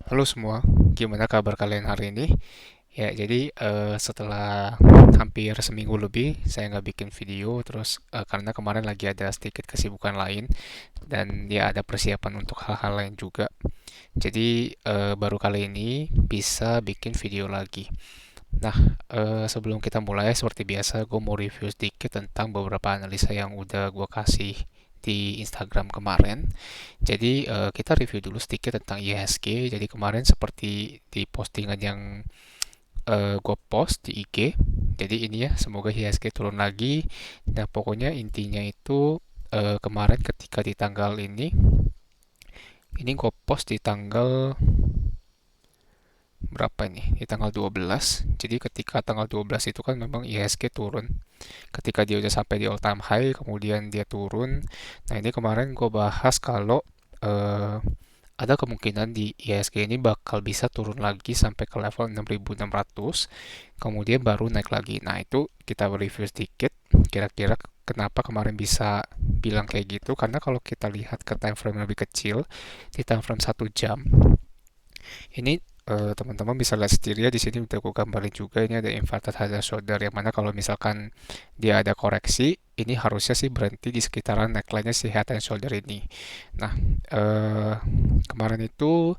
Halo semua, gimana kabar kalian hari ini? Ya, jadi setelah hampir seminggu lebih saya nggak bikin video, terus karena kemarin lagi ada sedikit kesibukan lain dan ya ada persiapan untuk hal-hal lain juga. Jadi baru kali ini bisa bikin video lagi. Nah, sebelum kita mulai, seperti biasa, gue mau review sedikit tentang beberapa analisa yang udah gue kasih di Instagram kemarin. Jadi, kita review dulu sedikit tentang IHSG. Jadi kemarin seperti di postingan yang gue post di IG. Jadi ini ya, semoga IHSG turun lagi. Nah, pokoknya intinya itu kemarin ketika di tanggal ini gue post di tanggal berapa ini? Di tanggal 12. Jadi ketika tanggal 12 itu kan memang IHSG turun. Ketika dia udah sampai di all time high, kemudian dia turun. Nah, ini kemarin gue bahas kalau eh, ada kemungkinan di IHSG ini bakal bisa turun lagi sampai ke level 6.600, kemudian baru naik lagi. Nah, itu kita review sedikit, kira-kira kenapa kemarin bisa bilang kayak gitu, karena kalau kita lihat ke time frame yang lebih kecil, di time frame 1 jam, ini teman-teman bisa lihat sendiri ya, di sini udah gue gambarin juga, ini ada inverted head and shoulder yang mana kalau misalkan dia ada koreksi, ini harusnya sih berhenti di sekitaran neckline-nya si head and shoulder ini. Nah, kemarin itu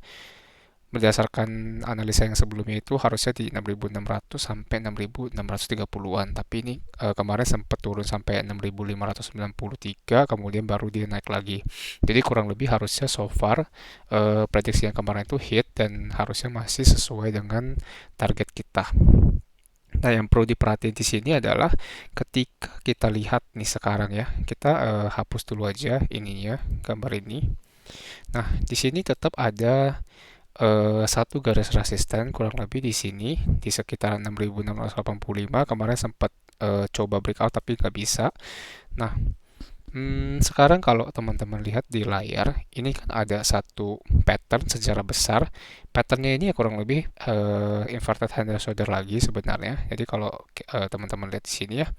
berdasarkan analisa yang sebelumnya itu harusnya di 6.600 sampai 6.630-an, tapi ini kemarin sempat turun sampai 6.593, kemudian baru dia naik lagi. Jadi kurang lebih harusnya so far prediksi yang kemarin itu hit dan harusnya masih sesuai dengan target kita. Nah, yang perlu diperhatiin di sini adalah ketika kita lihat nih sekarang ya, kita hapus dulu aja ininya, gambar ini. Nah, di sini tetap ada satu garis resisten kurang lebih di sini di sekitar 6.685. Kemarin sempat coba breakout tapi nggak bisa. Nah, sekarang kalau teman-teman lihat di layar, ini kan ada satu pattern secara besar. Patternnya ini ya kurang lebih inverted hand and shoulder lagi sebenarnya. Jadi kalau teman-teman lihat di sini ya,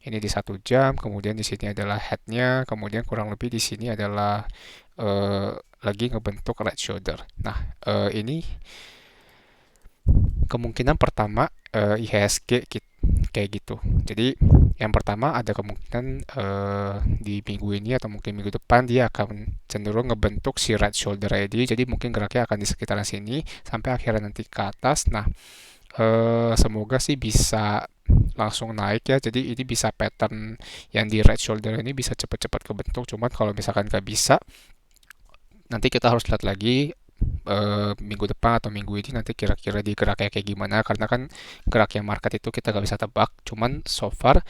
ini di 1 jam, kemudian di sini adalah headnya, kemudian kurang lebih di sini adalah eh, lagi ngebentuk right shoulder. Nah, ini kemungkinan pertama IHSG kayak gitu. Jadi yang pertama ada kemungkinan di minggu ini atau mungkin minggu depan dia akan cenderung ngebentuk si right shoulder ready. Jadi mungkin geraknya akan di sekitaran sini sampai akhirnya nanti ke atas. Nah, semoga sih bisa langsung naik ya. Jadi ini bisa pattern yang di right shoulder ini bisa cepat-cepat kebentuk. Cuman kalau misalkan nggak bisa, nanti kita harus lihat lagi minggu depan atau minggu ini nanti kira-kira di geraknya kayak gimana, karena kan geraknya market itu kita nggak bisa tebak. Cuman so far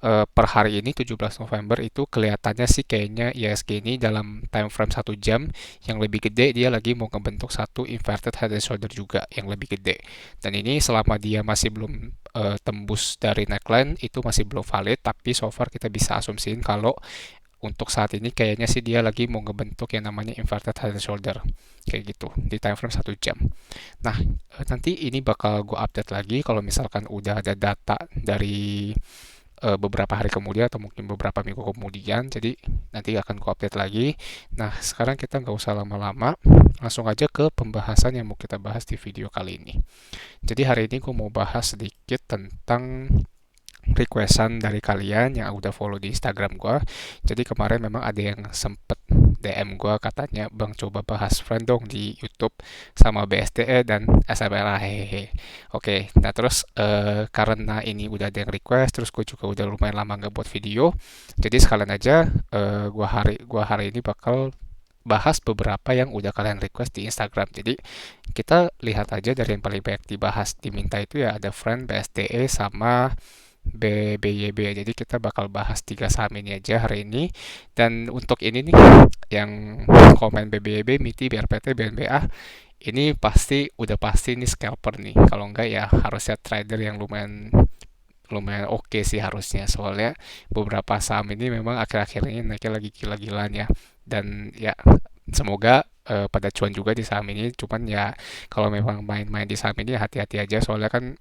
per hari ini 17 November itu kelihatannya sih kayaknya ISG ini dalam time frame 1 jam yang lebih gede dia lagi mau ngebentuk satu inverted head and shoulder juga yang lebih gede, dan ini selama dia masih belum tembus dari neckline itu masih belum valid, tapi so far kita bisa asumsiin kalau untuk saat ini kayaknya sih dia lagi mau ngebentuk yang namanya inverted head and shoulder kayak gitu di time frame 1 jam. Nah, nanti ini bakal gue update lagi kalau misalkan udah ada data dari beberapa hari kemudian atau mungkin beberapa minggu kemudian. Jadi nanti akan gue update lagi. Nah, sekarang kita nggak usah lama-lama, langsung aja ke pembahasan yang mau kita bahas di video kali ini. Jadi hari ini gue mau bahas sedikit tentang requestan dari kalian yang udah follow di Instagram gue. Jadi kemarin memang ada yang sempet DM gue katanya, "Bang, coba bahas friend dong di YouTube sama BSDE dan SMLA hehehe." Oke, nah terus karena ini udah ada yang request, terus gue juga udah lumayan lama nggak buat video. Jadi sekalian aja gua hari ini bakal bahas beberapa yang udah kalian request di Instagram. Jadi kita lihat aja dari yang paling banyak dibahas diminta itu ya ada friend, BSDE sama BYB. Jadi kita bakal bahas tiga saham ini aja hari ini. Dan untuk ini nih yang komen BBYB, MITI, BRPT, BNBA, ini udah pasti nih scalper nih. Kalau enggak ya harusnya trader yang lumayan lumayan oke sih harusnya. Soalnya beberapa saham ini memang akhir-akhir ini naiknya lagi gila-gilaan ya. Dan ya semoga pada cuan juga di saham ini. Cuman ya kalau memang main-main di saham ini hati-hati aja, soalnya kan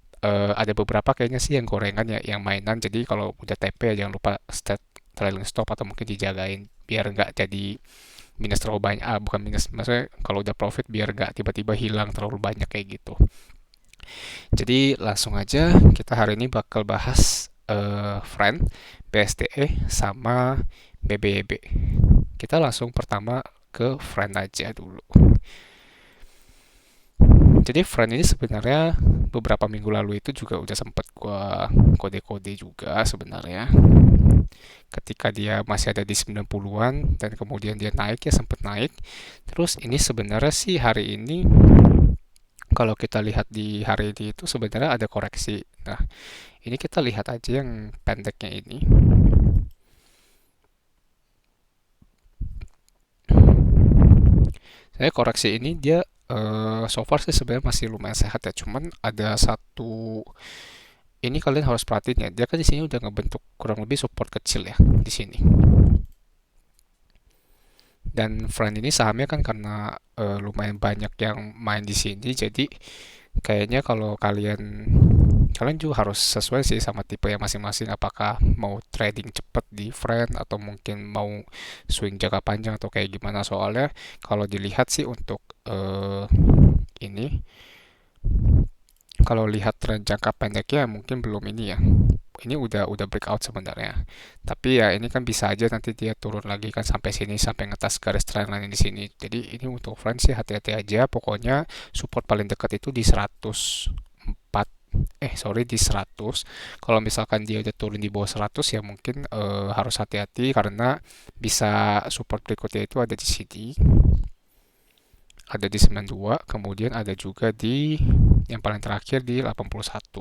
ada beberapa kayaknya sih yang gorengan ya, yang mainan. Jadi kalau udah TP ya jangan lupa set trailing stop atau mungkin dijagain biar nggak jadi minus terlalu banyak, bukan minus, maksudnya kalau udah profit biar gak tiba-tiba hilang terlalu banyak kayak gitu. Jadi langsung aja kita hari ini bakal bahas Friend, BSDE, sama BBYB. Kita langsung pertama ke Friend aja dulu. Jadi Friend ini sebenarnya beberapa minggu lalu itu juga udah sempet gua kode-kode juga sebenarnya. Ketika dia masih ada di 90-an dan kemudian dia naik, ya sempet naik. Terus ini sebenarnya sih hari ini kalau kita lihat di hari ini itu sebenarnya ada koreksi. Nah, ini kita lihat aja yang pendeknya ini. Saya koreksi ini dia so far sih sebenarnya masih lumayan sehat ya. Cuman ada satu ini kalian harus perhatiin ya. Dia kan di sini udah ngebentuk kurang lebih support kecil ya di sini. Dan Friend ini sahamnya kan karena lumayan banyak yang main di sini, jadi kayaknya kalau kalian kalian juga harus sesuai sih sama tipe yang masing-masing, apakah mau trading cepat di Friend atau mungkin mau swing jangka panjang atau kayak gimana. Soalnya kalau dilihat sih untuk ini, kalau lihat tren jangka pendeknya mungkin belum ini ya, ini udah breakout sebenarnya. Tapi ya ini kan bisa aja nanti dia turun lagi kan sampai sini, sampai ngetas garis trendline di sini. Jadi ini untuk Friend sih hati-hati aja. Pokoknya support paling dekat itu di 104, sorry, di 100. Kalau misalkan dia udah turun di bawah 100 ya mungkin harus hati-hati, karena bisa support berikutnya itu ada di sini, ada di 92, kemudian ada juga di yang paling terakhir di 81.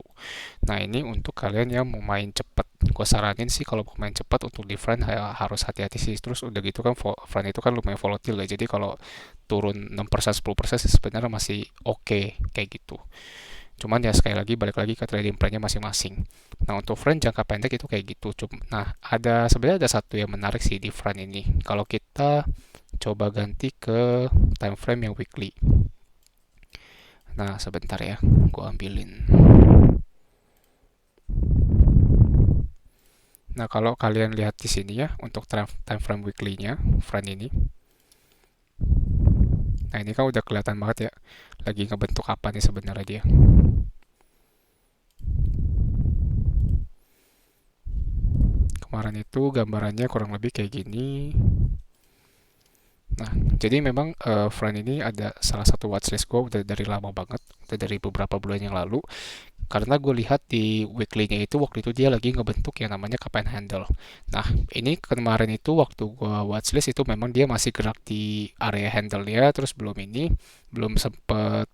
Nah, ini untuk kalian yang mau main cepet. Gue saranin sih kalau mau main cepet untuk di Friend harus hati-hati sih. Terus udah gitu kan Friend itu kan lumayan volatile ya. Jadi kalau turun 6% 10% sih sebenarnya masih oke kayak gitu. Cuman ya sekali lagi balik lagi ke trading plan-nya masing-masing. Nah, untuk Friend jangka pendek itu kayak gitu. Nah, sebenarnya ada satu yang menarik sih di Friend ini. Kalau kita coba ganti ke time frame yang weekly. Nah, sebentar ya, gue ambilin. Nah, kalau kalian lihat di sini ya, untuk time frame weekly-nya, Friend ini. Nah, ini kan udah kelihatan banget ya, lagi ngebentuk apa nih sebenarnya dia. Kemarin itu gambarannya kurang lebih kayak gini. Nah, jadi memang Friend ini ada salah satu watchlist gue udah dari lama banget, udah dari beberapa bulan yang lalu. Karena gue lihat di weekly-nya itu waktu itu dia lagi ngebentuk yang namanya cup and handle. Nah, ini kemarin itu waktu gue watchlist itu memang dia masih gerak di area handle-nya, terus belum sempet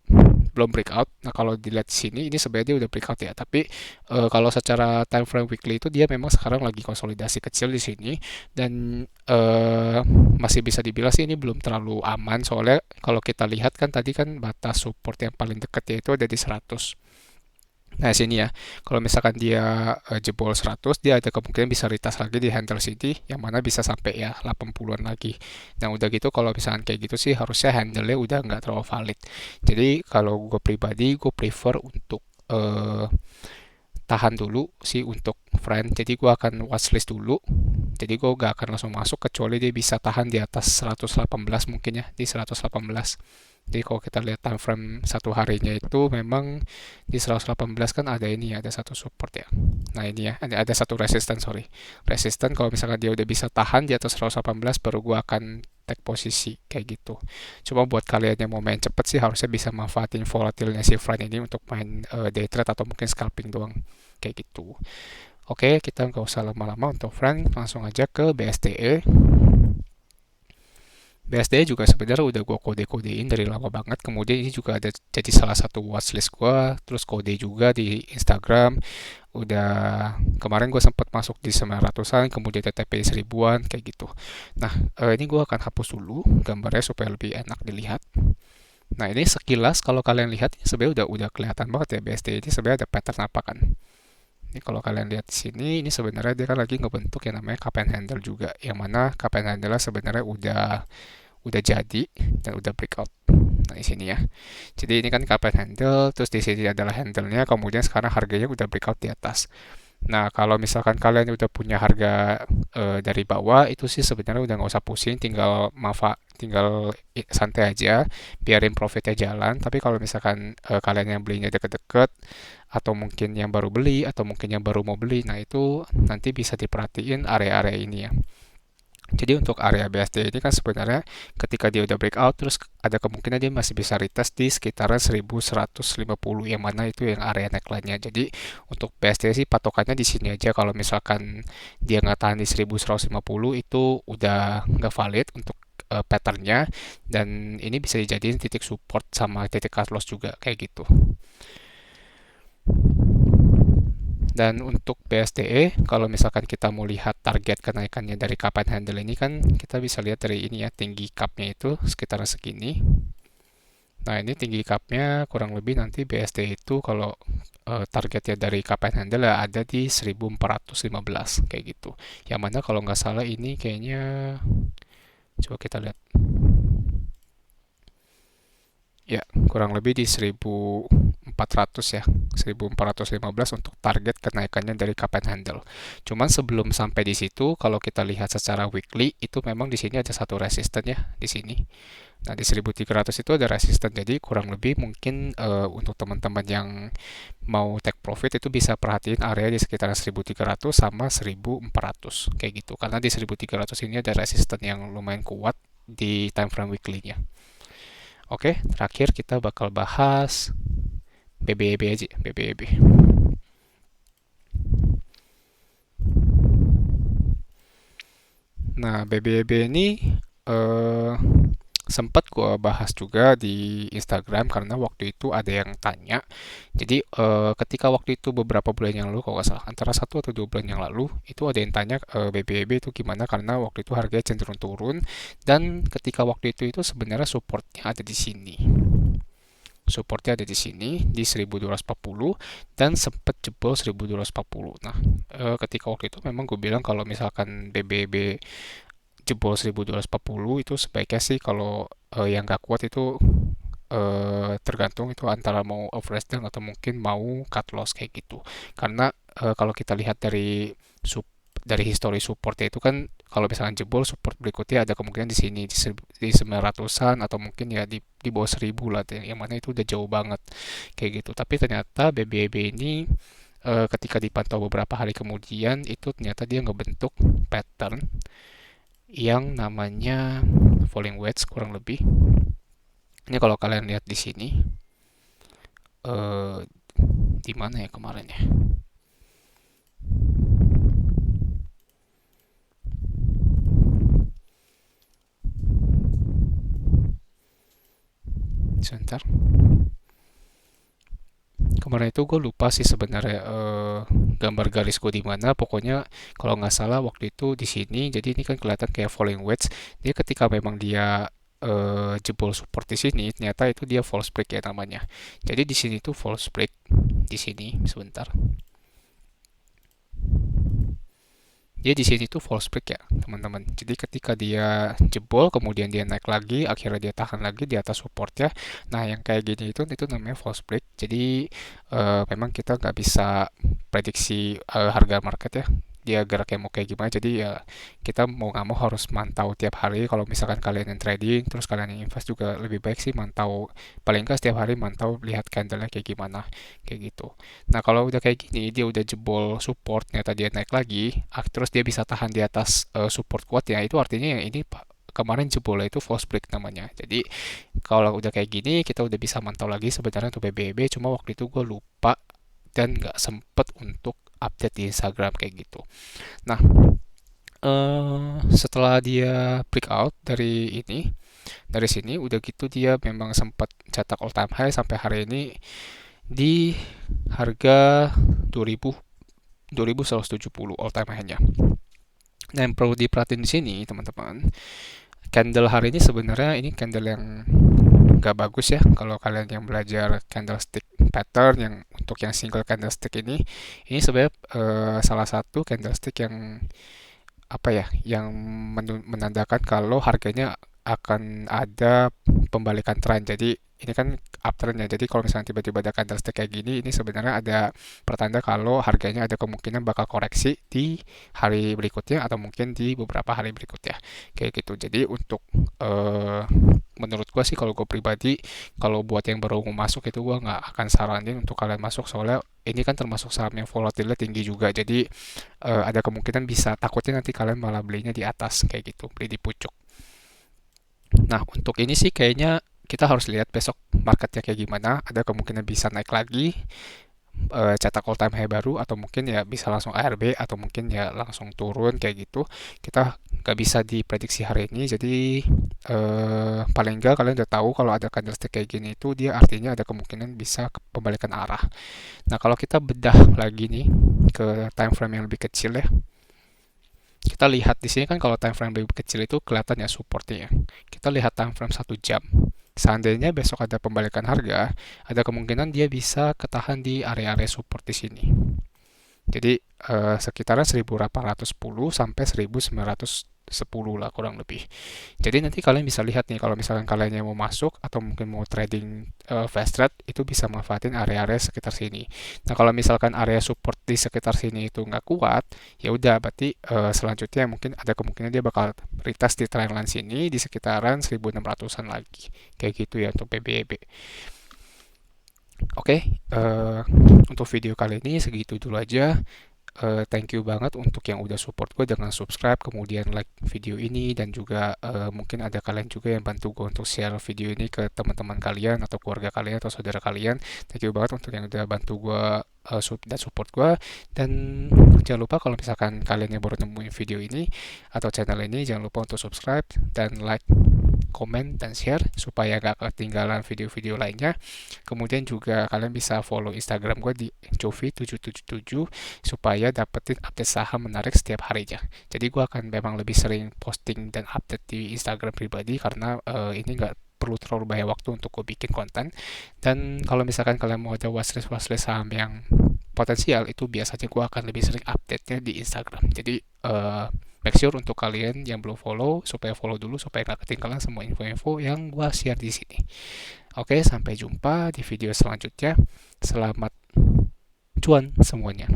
belum breakout. Nah, kalau dilihat di sini ini sebenarnya dia udah breakout ya, tapi kalau secara time frame weekly itu dia memang sekarang lagi konsolidasi kecil di sini, dan masih bisa dibilang sih ini belum terlalu aman, soalnya kalau kita lihat kan tadi kan batas support yang paling dekat itu ada di 100. Nah, sini ya, kalau misalkan dia jebol 100, dia ada kemungkinan bisa retest lagi di handle city, yang mana bisa sampai ya 80-an lagi. Nah, udah gitu kalau misalkan kayak gitu sih harusnya handle-nya udah nggak terlalu valid. Jadi, kalau gue pribadi, gue prefer untuk tahan dulu sih untuk Friend. Jadi, gue akan watchlist dulu. Jadi, gue gak akan langsung masuk kecuali dia bisa tahan di atas 118 mungkin ya, di 118. Jadi kalau kita lihat time frame satu harinya itu memang di 118 kan ada ini ya, ada satu support ya. Nah, ini ya, ada satu resistance, sorry. Resistance kalau misalkan dia udah bisa tahan di atas 118 baru gua akan take posisi kayak gitu. Cuma buat kalian yang mau main cepet sih harusnya bisa manfaatin volatilnya si Friend ini untuk main day trade atau mungkin scalping doang kayak gitu. Oke, kita nggak usah lama-lama untuk Friend, langsung aja ke BSDE. BSD juga sebenarnya udah gue kode-kodein dari lama banget. Kemudian ini juga ada jadi salah satu watchlist gue. Terus kode juga di Instagram. Udah kemarin gue sempat masuk di 900-an, kemudian TTP 1000-an kayak gitu. Nah, ini gue akan hapus dulu gambarnya supaya lebih enak dilihat. Nah, ini sekilas kalau kalian lihat sebenarnya udah kelihatan banget ya BSD ini sebenarnya ada pattern apa kan. Ini kalau kalian lihat di sini, ini sebenarnya dia kan lagi ngebentuk yang namanya cup and handle juga, yang mana cup and handle sebenarnya udah jadi dan udah breakout. Nah, di sini ya. Jadi ini kan cup and handle, terus di sini adalah handle-nya, kemudian sekarang harganya udah breakout di atas. Nah, kalau misalkan kalian udah punya harga dari bawah, itu sih sebenarnya udah nggak usah pusing, tinggal santai aja, biarin profitnya jalan. Tapi kalau misalkan kalian yang belinya deket-deket, atau mungkin yang baru beli, atau mungkin yang baru mau beli, nah itu nanti bisa diperhatiin area-area ini ya. Jadi untuk area BSD ini kan sebenarnya ketika dia udah breakout terus ada kemungkinan dia masih bisa retest di sekitaran 1150 yang mana itu yang area neckline-nya. Jadi untuk BSD sih patokannya di sini aja kalau misalkan dia nggak tahan di 1150 itu udah nggak valid untuk patternnya dan ini bisa dijadiin titik support sama titik cut loss juga kayak gitu. Dan untuk BSDE, kalau misalkan kita mau lihat target kenaikannya dari cup and handle ini kan kita bisa lihat dari ini ya, tinggi cupnya itu sekitar segini. Nah ini tinggi cupnya kurang lebih nanti BSDE itu kalau targetnya dari cup and handle ya ada di 1415 kayak gitu. Yang mana kalau nggak salah ini kayaknya, coba kita lihat. Ya, kurang lebih di 1400 ya, 1415 untuk target kenaikannya dari cup and handle. Cuman sebelum sampai di situ, kalau kita lihat secara weekly, itu memang di sini ada satu resisten ya, di sini. Nah, di 1300 itu ada resisten, jadi kurang lebih mungkin untuk teman-teman yang mau take profit itu bisa perhatiin area di sekitar 1300 sama 1400, kayak gitu. Karena di 1300 ini ada resisten yang lumayan kuat di time frame weekly-nya. Oke, terakhir kita bakal bahas BBEB aja, BBEB. Nah, BBEB ini eh, sempat gue bahas juga di Instagram karena waktu itu ada yang tanya. Jadi ketika waktu itu beberapa bulan yang lalu, kalau nggak salah, antara 1 atau 2 bulan yang lalu, itu ada yang tanya BBEB itu gimana karena waktu itu harganya cenderung turun dan ketika waktu itu sebenarnya supportnya ada di sini. Supportnya ada di sini di 1240 dan sempat jebol 1240. Nah, ketika waktu itu memang gue bilang kalau misalkan BBB jebol 1240 itu sebaiknya sih kalau yang gak kuat itu tergantung itu antara mau average down atau mungkin mau cut loss kayak gitu. Karena kalau kita lihat dari histori supportnya itu kan kalau misalkan jebol support berikutnya ada kemungkinan di sini di 900-an atau mungkin ya di bawah 1000 lah yang mana itu udah jauh banget kayak gitu. Tapi ternyata BBB ini ketika dipantau beberapa hari kemudian itu ternyata dia ngebentuk pattern yang namanya falling wedge kurang lebih. Ini kalau kalian lihat di sini eh di mana ya kemarin ya? Sebentar. Kemarin itu gue lupa sih sebenarnya gambar garis gue di mana. Pokoknya kalau nggak salah waktu itu di sini. Jadi ini kan kelihatan kayak falling wedge. Dia ketika memang dia jebol support di sini, ternyata itu dia false break ya namanya. Jadi di sini tuh false break di sini sebentar. Dia di sini tuh false break ya teman-teman. Jadi ketika dia jebol kemudian dia naik lagi akhirnya dia tahan lagi di atas support ya. Nah yang kayak gini itu namanya false break. Jadi memang kita nggak bisa prediksi harga market ya, dia geraknya mau kayak gimana. Jadi ya kita mau nggak mau harus mantau tiap hari. Kalau misalkan kalian yang trading terus kalian yang invest juga lebih baik sih mantau, paling nggak setiap hari mantau lihat candlenya kayak gimana kayak gitu. Nah, kalau udah kayak gini, dia udah jebol support, ternyata dia naik lagi, terus dia bisa tahan di atas support kuat ya, itu artinya yang ini kemarin jebolnya itu false break namanya. Jadi, kalau udah kayak gini, kita udah bisa mantau lagi sebenarnya untuk BBB, cuma waktu itu gue lupa dan nggak sempet untuk update di Instagram kayak gitu. Nah, setelah dia breakout dari sini, udah gitu dia memang sempat cetak all time high sampai hari ini di harga 2000 2170 all time high-nya. Nah, yang perlu diperhatiin di sini, teman-teman, candle hari ini sebenarnya ini candle yang nggak bagus ya. Kalau kalian yang belajar candlestick pattern yang untuk yang single candlestick ini sebenarnya salah satu candlestick yang apa ya, yang menandakan kalau harganya akan ada pembalikan tren. Jadi ini kan uptrend ya. Jadi kalau misalnya tiba-tiba ada candlestick kayak gini, ini sebenarnya ada pertanda kalau harganya ada kemungkinan bakal koreksi di hari berikutnya atau mungkin di beberapa hari berikutnya. Kayak gitu. Jadi untuk eh, menurut gua sih kalau gue pribadi, kalau buat yang baru mau masuk itu gua nggak akan saranin untuk kalian masuk soalnya ini kan termasuk saham yang volatilnya tinggi juga. Jadi ada kemungkinan bisa takutnya nanti kalian malah belinya di atas kayak gitu, beli di pucuk. Nah, untuk ini sih kayaknya kita harus lihat besok marketnya kayak gimana. Ada kemungkinan bisa naik lagi, cetak all time high baru, atau mungkin ya bisa langsung ARB, atau mungkin ya langsung turun kayak gitu. Kita nggak bisa diprediksi hari ini, jadi paling nggak kalian udah tahu kalau ada candlestick kayak gini itu dia artinya ada kemungkinan bisa pembalikan arah. Nah, kalau kita bedah lagi nih ke time frame yang lebih kecil ya, kita lihat di sini kan kalau time frame lebih kecil itu kelihatan ya supportnya ya. Kita lihat time frame 1 jam. Seandainya besok ada pembalikan harga, ada kemungkinan dia bisa ketahan di area-area support di sini. Jadi sekitaran 1810 sampai 1910 lah kurang lebih. Jadi nanti kalian bisa lihat nih kalau misalkan kalian yang mau masuk atau mungkin mau trading fast trade itu bisa manfaatin area-area sekitar sini. Nah, kalau misalkan area support di sekitar sini itu nggak kuat, ya udah berarti selanjutnya mungkin ada kemungkinan dia bakal retest di trendline sini di sekitaran 1600-an lagi. Kayak gitu ya untuk PBB. Oke, untuk video kali ini segitu dulu aja. Thank you banget untuk yang udah support gue dengan subscribe, kemudian like video ini, dan juga mungkin ada kalian juga yang bantu gue untuk share video ini ke teman-teman kalian atau keluarga kalian atau saudara kalian. Thank you banget untuk yang udah bantu gue dan support gue. Dan jangan lupa kalau misalkan kalian yang baru nemuin video ini atau channel ini, jangan lupa untuk subscribe dan like, komen, dan share supaya gak ketinggalan video-video lainnya. Kemudian juga kalian bisa follow Instagram gue di jovi777 supaya dapetin update saham menarik setiap harinya. Jadi gue akan memang lebih sering posting dan update di Instagram pribadi karena ini nggak perlu terlalu banyak waktu untuk gue bikin konten. Dan kalau misalkan kalian mau ada watchlist saham yang potensial, itu biasanya gue akan lebih sering update-nya di Instagram. Jadi make sure untuk kalian yang belum follow supaya follow dulu supaya nggak ketinggalan semua info-info yang gue share di sini. Oke, sampai jumpa di video selanjutnya. Selamat cuan semuanya.